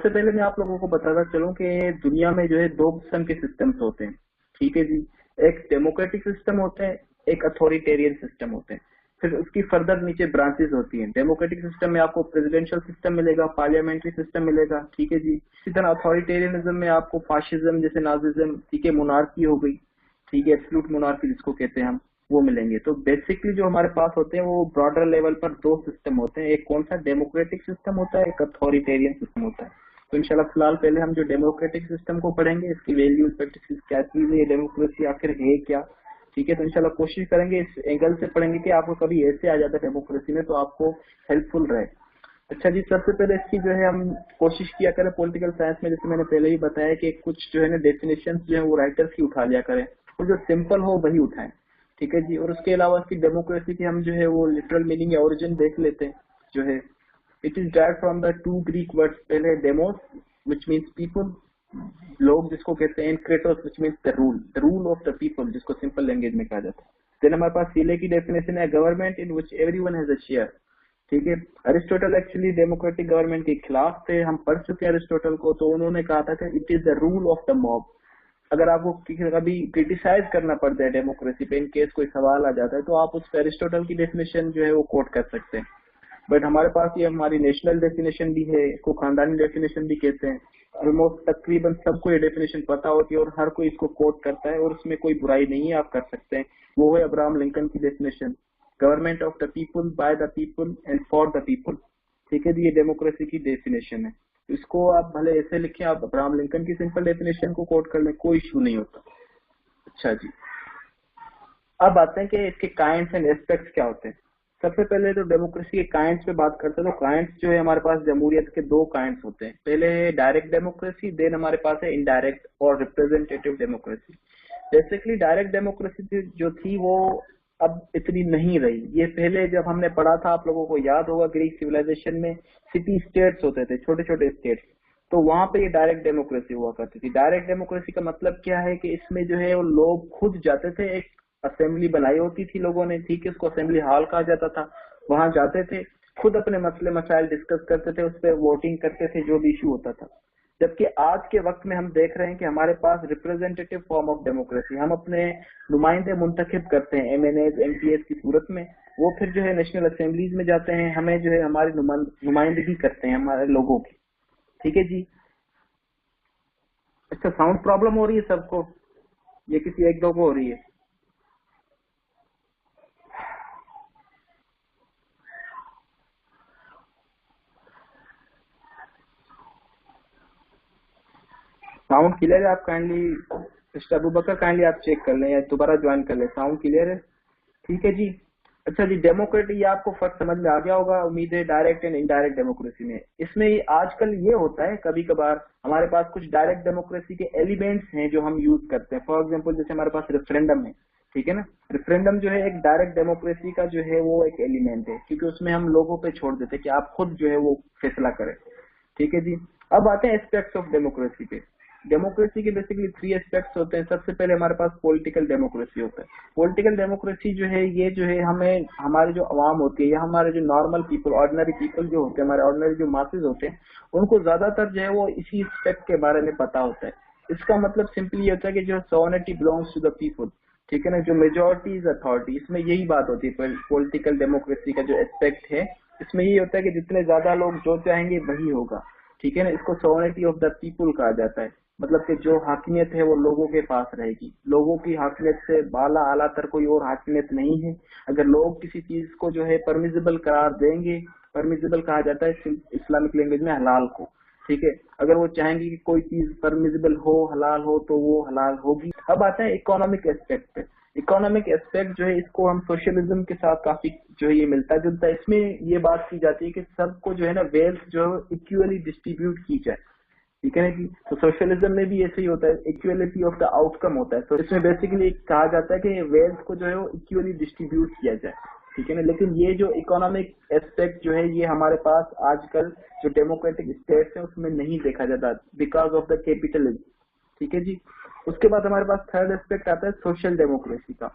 सबसे पहले मैं आप लोगों को बताता चलूं कि दुनिया में जो है दो किस्म के सिस्टम्स होते हैं, ठीक है जी। एक डेमोक्रेटिक सिस्टम होते हैं, एक अथॉरिटेरियन सिस्टम होते हैं। फिर उसकी फर्दर नीचे ब्रांचेस होती हैं। डेमोक्रेटिक सिस्टम में आपको प्रेसिडेंशियल सिस्टम मिलेगा, पार्लियामेंट्री सिस्टम मिलेगा, ठीक है जी। इसी तरह अथॉरिटेरियनिज्म में आपको फाशिज्म जैसे नाजिज्म, ठीक है, मोनार्की हो गई, ठीक है, एब्सोल्यूट मोनार्की जिसको कहते हैं हम, वो मिलेंगे। तो बेसिकली जो हमारे पास होते हैं वो ब्रॉडर लेवल पर दो सिस्टम होते हैं, एक कौन सा डेमोक्रेटिक सिस्टम होता है, एक अथॉरिटेरियन सिस्टम होता है। तो इंशाल्लाह फिलहाल पहले हम जो डेमोक्रेटिक सिस्टम को पढ़ेंगे, इसकी वैल्यूज प्रैक्टिसेस क्या चीज है, ये डेमोक्रेसी आखिर है क्या, ठीक है। तो इंशाल्लाह कोशिश करेंगे इस एंगल से पढ़ेंगे कि आपको कभी ऐसे आ जाता है डेमोक्रेसी में तो आपको हेल्पफुल रहे। अच्छा जी, सबसे पहले इसकी जो है हम कोशिश किया करें पॉलिटिकल साइंस में, जैसे मैंने पहले ही बताया कि कुछ जो है ना डेफिनेशन जो है वो राइटर्स की उठा लिया करें और जो सिंपल हो वही उठाएं, ठीक है जी। और उसके अलावा इसकी डेमोक्रेसी की हम जो है वो लिटरल मीनिंग या ओरिजिन देख लेते हैं। जो है it is direct from the two Greek words, पहले डेमोस विच मीन्स पीपल, लोग जिसको कहते हैं, Kratos which means the rule of the people, जिसको सिंपल लैंग्वेज में कहा जाता है। देन हमारे पास सीले की डेफिनेशन है government in which everyone has a share, ठीक है। अरिस्टोटल एक्चुअली डेमोक्रेटिक गवर्नमेंट के खिलाफ थे, हम पढ़ चुके हैं अरिस्टोटल को। तो उन्होंने कहा था कि it is the rule of the mob. अगर आपको कभी क्रिटिसाइज करना पड़ता है डेमोक्रेसी पे, इन केस कोई सवाल आ जाता है, तो आप उस पर अरिस्टोटल की डेफिनेशन जो है वो कोट कर सकते हैं। बट हमारे पास ये हमारी नेशनल डेफिनेशन भी है, इसको खानदानी डेफिनेशन भी कहते हैं। ऑलमोस्ट तकरीबन सबको ये डेफिनेशन पता होती है और हर कोई इसको कोट करता है और उसमें कोई बुराई नहीं है, आप कर सकते हैं। वो है अब्राहम लिंकन की definition, government of the people, by the people and for the people, ठीक है जी। ये डेमोक्रेसी की डेफिनेशन है। इसको आप भले ऐसे लिखें, आप अब्राहम लिंकन की सिंपल डेफिनेशन को कोट कर लें, कोई इशू नहीं होता। अच्छा जी, अब आते हैं कि इसके काइंड्स एंड एस्पेक्ट्स क्या होते हैं। सबसे पहले तो डेमोक्रेसी के काइंड्स पे बात करते हैं। तो काइंड्स जो है हमारे पास जमहूरियत के दो काइंड्स होते हैं, पहले है डायरेक्ट डेमोक्रेसी, देन हमारे पास है इनडायरेक्ट और representative democracy. Basically direct democracy जो थी वो अब इतनी नहीं रही। ये पहले जब हमने पढ़ा था, आप लोगों को याद होगा, ग्रीक सिविलाइजेशन में सिटी स्टेट्स होते थे, छोटे छोटे स्टेट्स, तो वहां पे ये डायरेक्ट डेमोक्रेसी हुआ करती थी। डायरेक्ट डेमोक्रेसी का मतलब क्या है कि इसमें जो है वो लोग खुद जाते थे, एक असेंबली बनाई होती थी लोगों ने, ठीक है, उसको असेंबली हॉल कहा जाता था। वहां जाते थे, खुद अपने मसले मसाइल डिस्कस करते थे, उस पर वोटिंग करते थे जो भी इशू होता था। जबकि आज के वक्त में हम देख रहे हैं कि हमारे पास रिप्रेजेंटेटिव फॉर्म ऑफ डेमोक्रेसी, हम अपने नुमाइंदे मुंतखब करते हैं एमएनएज एमपीएस की सूरत में, वो फिर जो है नेशनल असेंबलीज में जाते हैं, हमें जो है हमारी नुमाइंदगी करते हैं हमारे लोगों की, ठीक है जी। अच्छा, साउंड प्रॉब्लम हो रही है सबको, ये किसी एक दो को हो रही है? साउंड क्लियर है? आप काइंडली मिस्टर अबू बकर काइंडली आप चेक कर लें या दोबारा ज्वाइन कर लें। साउंड क्लियर है? ठीक है जी। अच्छा जी, डेमोक्रेसी ये आपको फर्क समझ में आ गया होगा उम्मीद है, डायरेक्ट एंड इनडायरेक्ट डेमोक्रेसी में। इसमें आजकल ये होता है कभी कभार हमारे पास कुछ डायरेक्ट डेमोक्रेसी के एलिमेंट्स हैं जो हम यूज करते हैं। फॉर एग्जांपल जैसे हमारे पास रेफरेंडम है, ठीक है ना। रेफरेंडम जो है एक डायरेक्ट डेमोक्रेसी का जो है वो एक एलिमेंट है, क्योंकि उसमें हम लोगों पे छोड़ देते हैं कि आप खुद जो है वो फैसला करें, ठीक है जी। अब आते हैं एस्पेक्ट्स ऑफ डेमोक्रेसी पे। डेमोक्रेसी के बेसिकली थ्री एस्पेक्ट्स होते हैं। सबसे पहले हमारे पास पॉलिटिकल डेमोक्रेसी होता है। पॉलिटिकल डेमोक्रेसी जो है ये जो है हमें, हमारे जो अवाम होती है या हमारे जो नॉर्मल पीपल, ऑर्डिनरी पीपल जो होते हैं, हमारे ऑर्डिनरी जो मासेज होते हैं, उनको ज्यादातर जो है वो इसी एस्पेक्ट के बारे में पता होता है। इसका मतलब सिंपली ये होता है कि जो sovereignty belongs to the people, ठीक है ना, जो मेजोरिटी इज अथॉरिटी, इसमें यही बात होती है। पॉलिटिकल डेमोक्रेसी का जो एस्पेक्ट है इसमें ये होता है कि जितने ज्यादा लोग जो चाहेंगे वही होगा, ठीक है ना। इसको सोवरेनिटी ऑफ द पीपल कहा जाता है। मतलब कि जो हाकिमियत है वो लोगों के पास रहेगी, लोगों की हाकिमियत से बाला आला तर कोई और हाकिमियत नहीं है। अगर लोग किसी चीज को जो है परमिजिबल करार देंगे, परमिजिबल कहा जाता है इस्लामिक लैंग्वेज में हलाल को, ठीक है, अगर वो चाहेंगे कि कोई चीज परमिजिबल हो, हलाल हो, तो वो हलाल होगी। अब आता है इकोनॉमिक एस्पेक्ट पे। इकोनॉमिक एस्पेक्ट जो है इसको हम सोशलिज्म के साथ काफी जो है ये मिलता जुलता है। इसमें ये बात की जाती है कि सबको जो है ना वेल्थ जो है इक्वली डिस्ट्रीब्यूट की जाए, ठीक है ना जी। तो सोशलिज्म में भी ऐसे ही होता है, इक्वलिटी ऑफ द आउटकम होता है। तो इसमें बेसिकली कहा जाता है कि वेल्थ को जो है वो इक्वली डिस्ट्रीब्यूट किया जाए, ठीक है ना। लेकिन ये जो इकोनॉमिक एस्पेक्ट जो है ये हमारे पास आजकल जो डेमोक्रेटिक स्टेट्स है उसमें नहीं देखा जाता, बिकॉज ऑफ द कैपिटलिज्म, ठीक है जी। उसके बाद हमारे पास थर्ड एस्पेक्ट आता है सोशल डेमोक्रेसी का।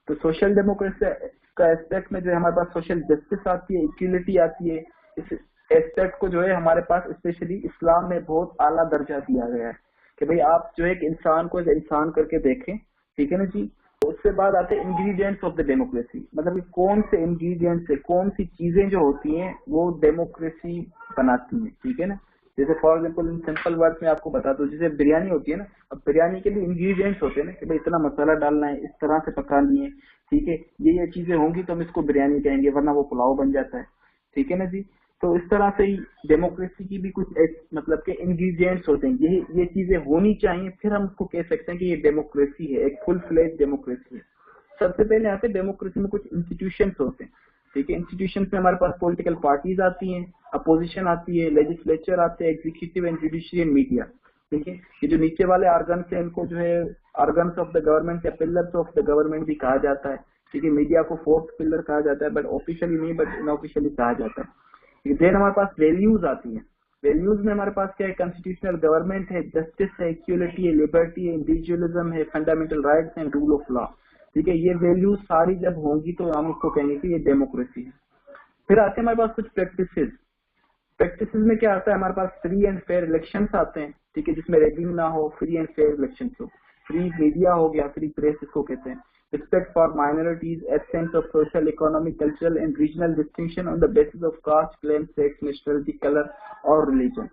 तो सोशल डेमोक्रेसी का एस्पेक्ट में जो है हमारे पास सोशल जस्टिस आती है, इक्वलिटी आती है। इस एस्पेक्ट को जो है हमारे पास स्पेशली इस्लाम में बहुत आला दर्जा दिया गया है कि भाई आप जो है एक इंसान को एक इंसान करके देखें, ठीक है ना जी। तो उसके बाद आते हैं इंग्रेडिएंट्स ऑफ द डेमोक्रेसी, मतलब कि कौन से इंग्रेडिएंट्स से कौन सी चीजें जो होती हैं वो डेमोक्रेसी बनाती हैं, ठीक है ना। जैसे for example in simple word में आपको बता दूं, जैसे बिरयानी होती है ना, अब बिरयानी के लिए इंग्रेडिएंट्स होते हैं ना कि भाई इतना मसाला डालना है, इस तरह से पकानी है, ठीक है, ये चीजें होंगी तो हम इसको बिरयानी कहेंगे, वरना वो पुलाव बन जाता है, ठीक है ना जी। तो इस तरह से ही डेमोक्रेसी की भी कुछ मतलब के इंग्रेडिएंट्स होते हैं, ये चीजें होनी चाहिए, फिर हम उसको कह सकते हैं कि ये डेमोक्रेसी है, एक फुल फ्लेज डेमोक्रेसी है। सबसे पहले यहाँ पे डेमोक्रेसी में कुछ इंस्टीट्यूशंस होते हैं, ठीक है। इंस्टीट्यूशंस में हमारे पास पॉलिटिकल पार्टीज आती हैं, अपोजिशन आती है, लेजिस्लेचर आते हैं, executive and judiciary and media, ठीक है। ये जो नीचे वाले ऑर्गन्स है इनको जो है ऑर्गन्स ऑफ द गवर्नमेंट या पिलर्स ऑफ द गवर्नमेंट भी कहा जाता है, ठीक है। मीडिया को फोर्थ पिलर कहा जाता है, बट ऑफिशियली नहीं, बट इनऑफिशियली कहा जाता है। देन हमारे पास वैल्यूज आती है। वैल्यूज में हमारे पास क्या है, कॉन्स्टिट्यूशनल गवर्नमेंट है, जस्टिस है, इक्वलिटी है, लिबर्टी है, इंडिविजुअलिज्म है, fundamental rights and rule of law, ठीक है। ये वैल्यूज सारी जब होंगी तो हम उसको कहेंगे कि ये डेमोक्रेसी है। फिर आते हैं हमारे पास कुछ प्रैक्टिसेस। प्रैक्टिसेस में क्या आता है, हमारे पास फ्री एंड फेयर इलेक्शंस आते हैं, ठीक है, जिसमें रैगिंग ना हो, फ्री एंड फेयर इलेक्शन हो, फ्री मीडिया हो गया, फ्री प्रेस इसको कहते हैं, respect for minorities, absence of social, economic, cultural and regional distinction on the basis of caste, claim, sex, nationality, color और religion।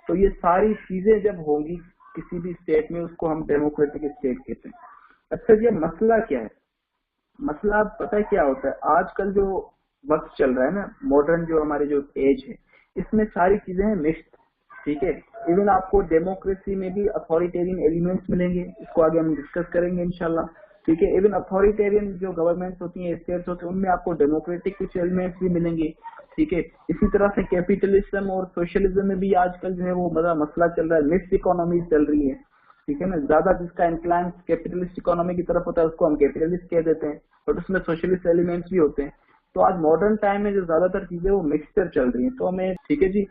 तो ये सारी चीजें जब होंगी किसी भी स्टेट में, उसको हम डेमोक्रेटिक स्टेट कहते हैं। अच्छा ये मसला क्या है, मसला पता है क्या होता है, आजकल जो वक्त चल रहा है ना, मॉडर्न जो हमारे जो एज है, इसमें सारी चीजें हैं मिक्स्ड, ठीक है। इवन आपको डेमोक्रेसी में भी अथॉरिटेरियन एलिमेंट्स मिलेंगे, इसको आगे हम डिस्कस करेंगे इंशाल्लाह, ठीक है। इवन अथॉरिटेरियन जो गवर्नमेंट्स होती हैं, स्टेट्स होते हैं, उनमें आपको डेमोक्रेटिक कुछ एलिमेंट्स भी मिलेंगे, ठीक है। इसी तरह से कैपिटलिज्म और सोशलिज्म में भी आजकल जो है वो बड़ा मसला चल रहा है, मिक्स्ड इकोनॉमी चल रही है, ठीक है ना। ज्यादा जिसका इंक्लाइन कैपिटलिस्ट इकोनॉमी की तरफ होता है उसको हम कैपिटलिस्ट कह देते हैं, बट उसमें सोशलिस्ट एलिमेंट्स भी होते हैं। तो आज मॉडर्न टाइम में जो ज्यादातर चीजें वो मिक्सचर चल रही है, तो हमें, ठीक है जी।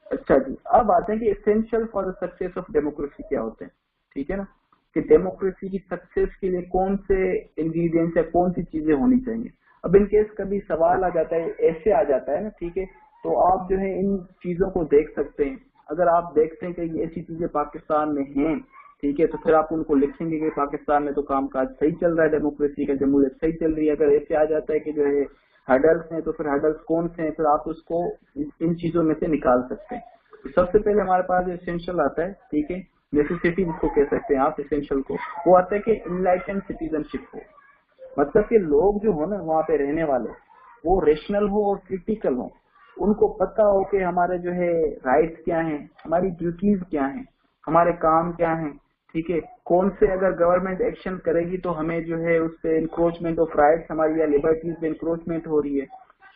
अच्छा जी, अब आते हैं कि essential for the success of democracy क्या होते हैं, ठीक है ना, कि डेमोक्रेसी की सक्सेस के लिए कौन से इंग्रेडिएंट्स या कौन सी चीजें होनी चाहिए। अब इन केस कभी सवाल आ जाता है, ऐसे आ जाता है ना, ठीक है, तो आप जो है इन चीजों को देख सकते हैं। अगर आप देखते हैं कि ऐसी चीजें पाकिस्तान में हैं, ठीक है, तो फिर आप उनको लिखेंगे कि पाकिस्तान में तो कामकाज सही चल रहा है, डेमोक्रेसी का जमहूरियत सही चल रही है। अगर ऐसे आ जाता है कि जो है हर्डल्स हैं, तो फिर हर्डल्स कौन से हैं, फिर आप उसको इन चीजों में से निकाल सकते हैं। तो सबसे पहले हमारे पास एसेंशियल आता है, ठीक है, नेसेसिटी जिसको कह सकते हैं आप एसेंशियल को, वो आता है कि इनलाइटेंड सिटीजनशिप हो, मतलब कि लोग जो हो ना वहाँ पे रहने वाले, वो रेशनल हो और क्रिटिकल हो, उनको पता हो कि हमारे जो है राइट्स क्या हैं, हमारी ड्यूटीज क्या हैं, हमारे काम क्या हैं, ठीक है, कौन से अगर गवर्नमेंट एक्शन करेगी तो हमें जो है उससे इंक्रोचमेंट ऑफ राइट्स हमारी या लिबर्टीज में इंक्रोचमेंट हो रही है।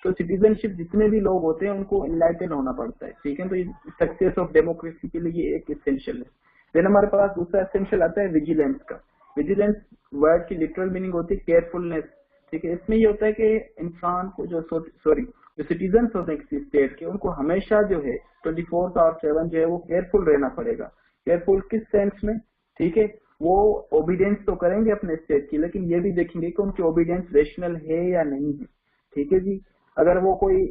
तो सिटीजनशिप जितने भी लोग होते हैं उनको इनलाइटेड होना पड़ता है, ठीक है। तो सक्सेस ऑफ डेमोक्रेसी के लिए ये एक एसेंशियल है। देन हमारे पास दूसरा एसेंशियल आता है विजिलेंस का। विजिलेंस वर्ड की लिटरल मीनिंग होती है केयरफुलनेस, ठीक है। इसमें ये होता है कि इंसान को जो जो सिटीजन होते हैं किसी स्टेट के, उनको हमेशा जो है 24/7 जो है वो केयरफुल रहना पड़ेगा। केयरफुल किस सेंस में, ठीक है, वो ओबीडियंस तो करेंगे अपने स्टेट की, लेकिन ये भी देखेंगे कि उनकी ओबीडियंस रेशनल है या नहीं है, ठीक है जी। अगर वो कोई,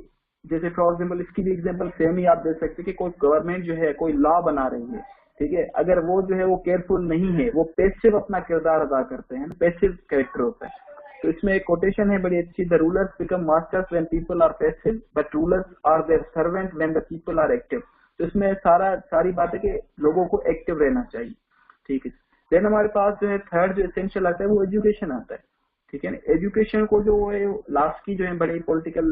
जैसे फॉर एग्जाम्पल इसकी भी एग्जाम्पल सेम ही आप दे सकते हैं कि कोई गवर्नमेंट जो है कोई लॉ बना रही है, ठीक है, अगर वो जो है वो केयरफुल नहीं है, वो पैसिव अपना किरदार अदा करते हैं, पैसिव कैरेक्टर होता है। तो इसमें एक कोटेशन है बड़ी अच्छी, the rulers become masters when people are passive but rulers are their servant when the people are active. तो इसमें सारी बात है कि लोगों को एक्टिव रहना चाहिए, ठीक है। देन हमारे पास जो है थर्ड जो एसेंशियल आता है वो एजुकेशन आता है, ठीक है ना। एजुकेशन को जो है लास्ट की जो है बड़े पॉलिटिकल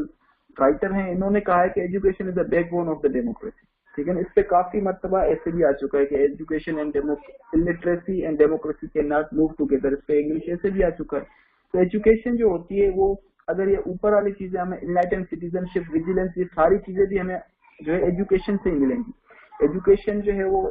राइटर हैं, इन्होंने कहा है कि education is the backbone of the democracy, ठीक है ना। इस पे काफी मर्तबा ऐसे भी आ चुका है कि education and illiteracy and democracy can not move together, इस पे इंग्लिश ऐसे भी आ चुका है। तो एजुकेशन जो होती है वो, अगर ये ऊपर वाली चीजें हमें इनलाइटेंड सिटीजनशिप, विजिलेंस, ये सारी चीजें भी हमें जो है एजुकेशन से ही मिलेंगी। एजुकेशन जो है वो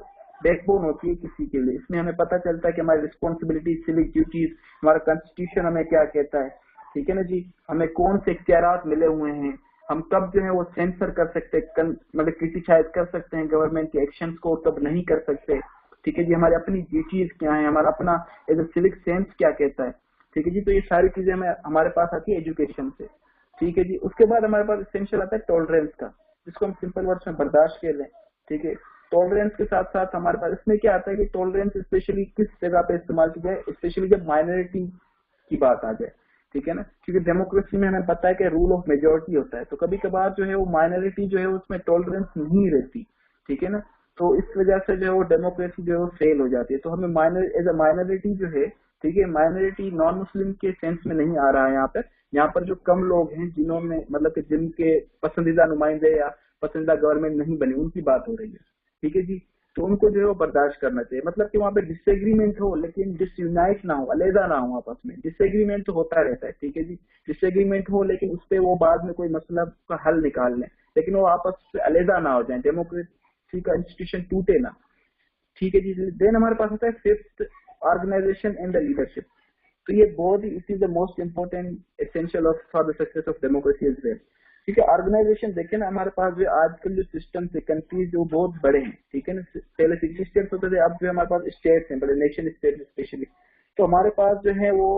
बैकबोन होती है किसी के लिए, इसमें हमें पता चलता है कि हमारी रिस्पॉन्सिबिलिटी, सिविक ड्यूटीज, हमारा कॉन्स्टिट्यूशन हमें क्या कहता है, ठीक है ना जी, हमें कौन से इख्तियारात मिले हुए हैं, हम कब जो है वो सेंसर कर सकते हैं, मतलब क्रिटिसाइज कर सकते हैं गवर्नमेंट के एक्शन को, कब नहीं कर सकते, ठीक है जी, हमारी अपनी ड्यूटीज क्या है, हमारा अपना एज ए सिविक सेंस क्या कहता है, ठीक है जी। तो ये सारी चीजें हमें हमारे पास आती है एजुकेशन से, ठीक है जी। उसके बाद हमारे पास एसेंशियल आता है टॉलरेंस का। जिसको हम सिंपल वर्ड्स में बर्दाश्त कर लें, ठीक है। टॉलरेंस के साथ साथ हमारे पास इसमें क्या आता है कि टॉलरेंस स्पेशली किस जगह पे इस्तेमाल की जाए, स्पेशली जब माइनॉरिटी की बात आ जाए, ठीक है ना, क्योंकि डेमोक्रेसी में हमें पता है कि रूल ऑफ मेजोरिटी होता है, तो कभी कभार जो है वो माइनॉरिटी जो है उसमें टॉलरेंस नहीं रहती, ठीक है ना, तो इस वजह से जो है वो डेमोक्रेसी जो है वो फेल हो जाती है। तो हमें एज अ माइनॉरिटी जो है, ठीक है, माइनॉरिटी नॉन मुस्लिम के सेंस में नहीं आ रहा है यहाँ पर जो कम लोग हैं जिन्होंने मतलब कि जिनके पसंदीदा नुमाइंदे या पसंदीदा गवर्नमेंट नहीं बनी, उनकी बात हो रही है, ठीक है जी। तो उनको जो है वो बर्दाश्त करना चाहिए, मतलब कि वहाँ पे डिसएग्रीमेंट हो लेकिन डिसयूनाइट ना हो, अलहदा ना हो आपस में। डिसएग्रीमेंट तो होता रहता है, ठीक है जी, डिसएग्रीमेंट हो लेकिन उस पर वो बाद में कोई मसला का हल निकाल लें, लेकिन वो आपस से अलहदा ना हो जाए, डेमोक्रेसी का इंस्टीट्यूशन टूटे ना, ठीक है जी। देन हमारे पास होता है fifth, organisation and the leadership. तो ये बहुत ही, it is the most important essential of for the success of democracy is well, ठीक है। ऑर्गेनाइजेशन देखें ना, हमारे पास जो आजकल जो सिस्टम से कंट्रीज जो बहुत बड़े हैं, ठीक है ना, पहले 60 स्टेट्स होते थे, अब जो हमारे पास स्टेट्स हैं, बड़े नेशन स्टेट स्पेशली, तो हमारे पास जो है वो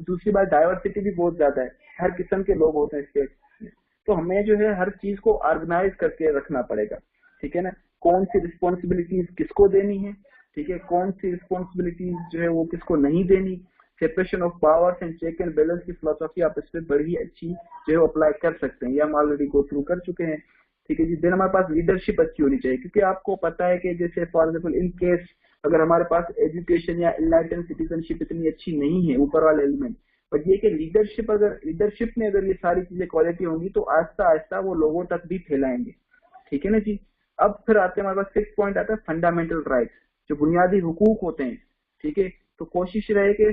दूसरी बात डाइवर्सिटी भी बहुत ज्यादा है, हर किस्म के लोग होते हैं स्टेट में, तो हमें जो है हर चीज को ऑर्गेनाइज करके रखना पड़ेगा, ठीक है ना। कौन सी रिस्पॉन्सिबिलिटीज किसको देनी है, ठीक है, कौन सी रिस्पॉन्सिबिलिटीज जो है वो किसको नहीं देनी, separation of powers and check and balance की फिलोसॉफी आप इस पे बड़ी अच्छी जो है अप्लाई कर सकते हैं, ये हम ऑलरेडी गो थ्रू कर चुके हैं, ठीक है जी। देन हमारे पास लीडरशिप अच्छी होनी चाहिए, क्योंकि आपको पता है कि जैसे फॉर एग्जाम्पल इन केस अगर हमारे पास एजुकेशन या इनलाइटेंड सिटीजनशिप इतनी अच्छी नहीं है, ऊपर वाले एलिमेंट, बट ये कि लीडरशिप में अगर ये सारी चीजें क्वालिटी होंगी तो आहिस्ता आहिस्ता वो लोगों तक भी फैलाएंगे, ठीक है ना जी। अब फिर आते हैं हमारे पास 6 पॉइंट आता है फंडामेंटल राइट्स, जो बुनियादी हुकूक होते हैं, ठीक है। तो कोशिश रहे कि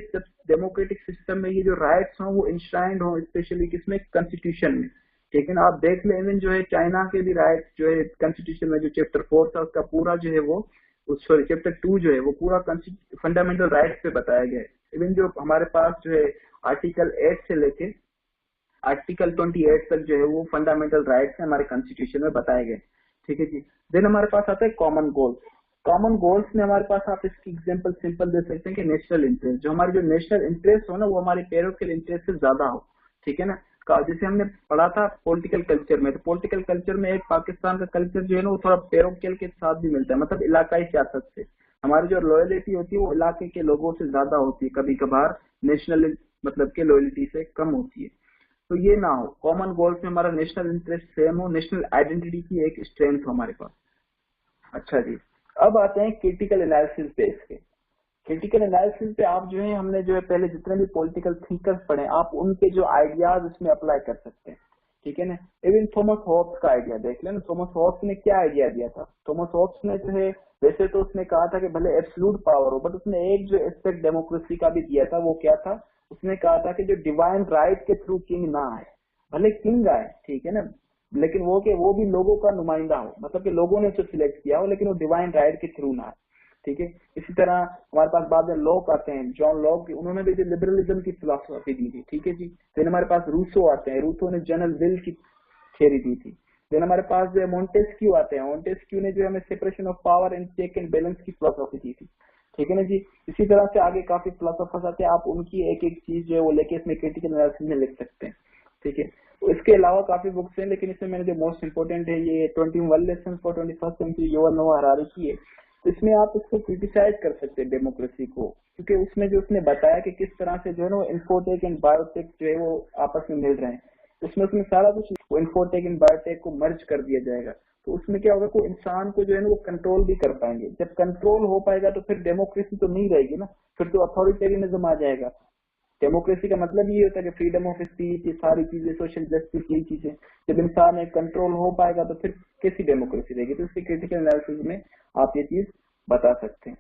डेमोक्रेटिक सिस्टम में ये जो राइट्स हों वो इंश्राइंड हो, स्पेशली किसमें, कॉन्स्टिट्यूशन में, ठीक है ना। आप देख लें इवन जो है चाइना के भी राइट्स जो है कॉन्स्टिट्यूशन में जो चैप्टर 4 था उसका पूरा जो है वो, सॉरी चैप्टर 2 जो है वो पूरा फंडामेंटल राइट्स पे बताया गया है। इवन जो हमारे पास जो है आर्टिकल 8 से लेके आर्टिकल 28 तक जो है वो फंडामेंटल राइट्स हमारे कॉन्स्टिट्यूशन में बताए गए, ठीक है जी। देन हमारे पास आता है कॉमन गोल्स। कॉमन गोल्स में हमारे पास आप इसकी एग्जांपल सिंपल दे सकते हैं कि नेशनल इंटरेस्ट, जो हमारी जो नेशनल इंटरेस्ट हो ना वो हमारे पैरोकियल इंटरेस्ट से ज्यादा हो, ठीक है ना। जैसे हमने पढ़ा था पॉलिटिकल कल्चर में, तो पॉलिटिकल कल्चर में एक पाकिस्तान का कल्चर जो है ना वो थोड़ा पैरोकियल के साथ भी मिलता है, मतलब इलाकाई सियासत से हमारी जो लॉयलिटी होती है वो इलाके के लोगों से ज्यादा होती है, कभी कभार नेशनल मतलब के लॉयलिटी से कम होती है। तो ये ना हो, कॉमन गोल्स में हमारा नेशनल इंटरेस्ट सेम हो, नेशनल आइडेंटिटी की एक स्ट्रेंथ हो हमारे पास। अच्छा जी, अब आते हैं क्रिटिकल एनालिसिस बेस के। क्रिटिकल एनालिसिस पे आप जो है, हमने जो है पहले जितने भी पॉलिटिकल थिंकर्स पढ़े आप उनके जो आइडियाज इसमें अप्लाई कर सकते हैं, ठीक है ना। इवन थॉमस हॉब्स का आइडिया देख लेना, थॉमस हॉब्स ने क्या आइडिया दिया था। थॉमस हॉब्स ने जो है वैसे तो उसने कहा था कि भले एब्सोल्यूट पावर हो, बट उसने एक जो एस्पेक्ट डेमोक्रेसी का भी दिया था, वो क्या था, उसने कहा था कि जो डिवाइन राइट के थ्रू किंग ना आए, भले किंग आए, ठीक है ना, लेकिन वो भी लोगों का नुमाइंदा हो, मतलब कि लोगों ने उसे सिलेक्ट किया हो, लेकिन वो डिवाइन राइट के थ्रू ना आए, ठीक है। इसी तरह हमारे पास बाद में लॉक आते हैं, जॉन लॉक, उन्होंने भी लिबरलिज्म की फिलोसफी दी थी, ठीक है जी। फिर हमारे पास रूसो आते हैं, रूसो ने जनरल विल की थ्योरी दी थी। फिर हमारे पास जो है मोंटेस्क्यू आते हैं, मोंटेस्क्यू ने जो हमें separation of power and check and balance की फिलोसफी दी थी, ठीक है ना जी। इसी तरह से आगे काफी फिलोसफर्स आते हैं, आप उनकी एक एक चीज जो है वो लेके इसमें क्रिटिकल एनालिसिस में लिख सकते हैं, ठीक है। इसके अलावा काफी बुक्स हैं, लेकिन इसमें मैंने जो मोस्ट इंपोर्टेंट है ये 21 lessons for 21st century Yuval Noah Harari की है। तो इसमें आप इसको क्रिटिसाइज कर सकते हैं डेमोक्रेसी को, क्योंकि उसमें जो उसने बताया कि किस तरह से जो है ना इन्फोटेक एंड बायोटेक जो है वो आपस में मिल रहे हैं, उसमें सारा कुछ वो इन्फोटेक एंड बायोटेक को मर्ज कर दिया जाएगा। तो उसमें क्या होगा, को इंसान को जो है ना वो कंट्रोल भी कर पाएंगे। जब कंट्रोल हो पाएगा तो फिर डेमोक्रेसी तो नहीं रहेगी ना, फिर तो अथॉरिटेरियनिज्म आ जाएगा। डेमोक्रेसी का मतलब ये होता है कि फ्रीडम ऑफ स्पीच, ये सारी चीजें, सोशल जस्टिस, ये चीजें जब इंसान में कंट्रोल हो पाएगा तो फिर कैसी डेमोक्रेसी रहेगी। तो इसके क्रिटिकल एनालिसिस में आप ये चीज बता सकते हैं।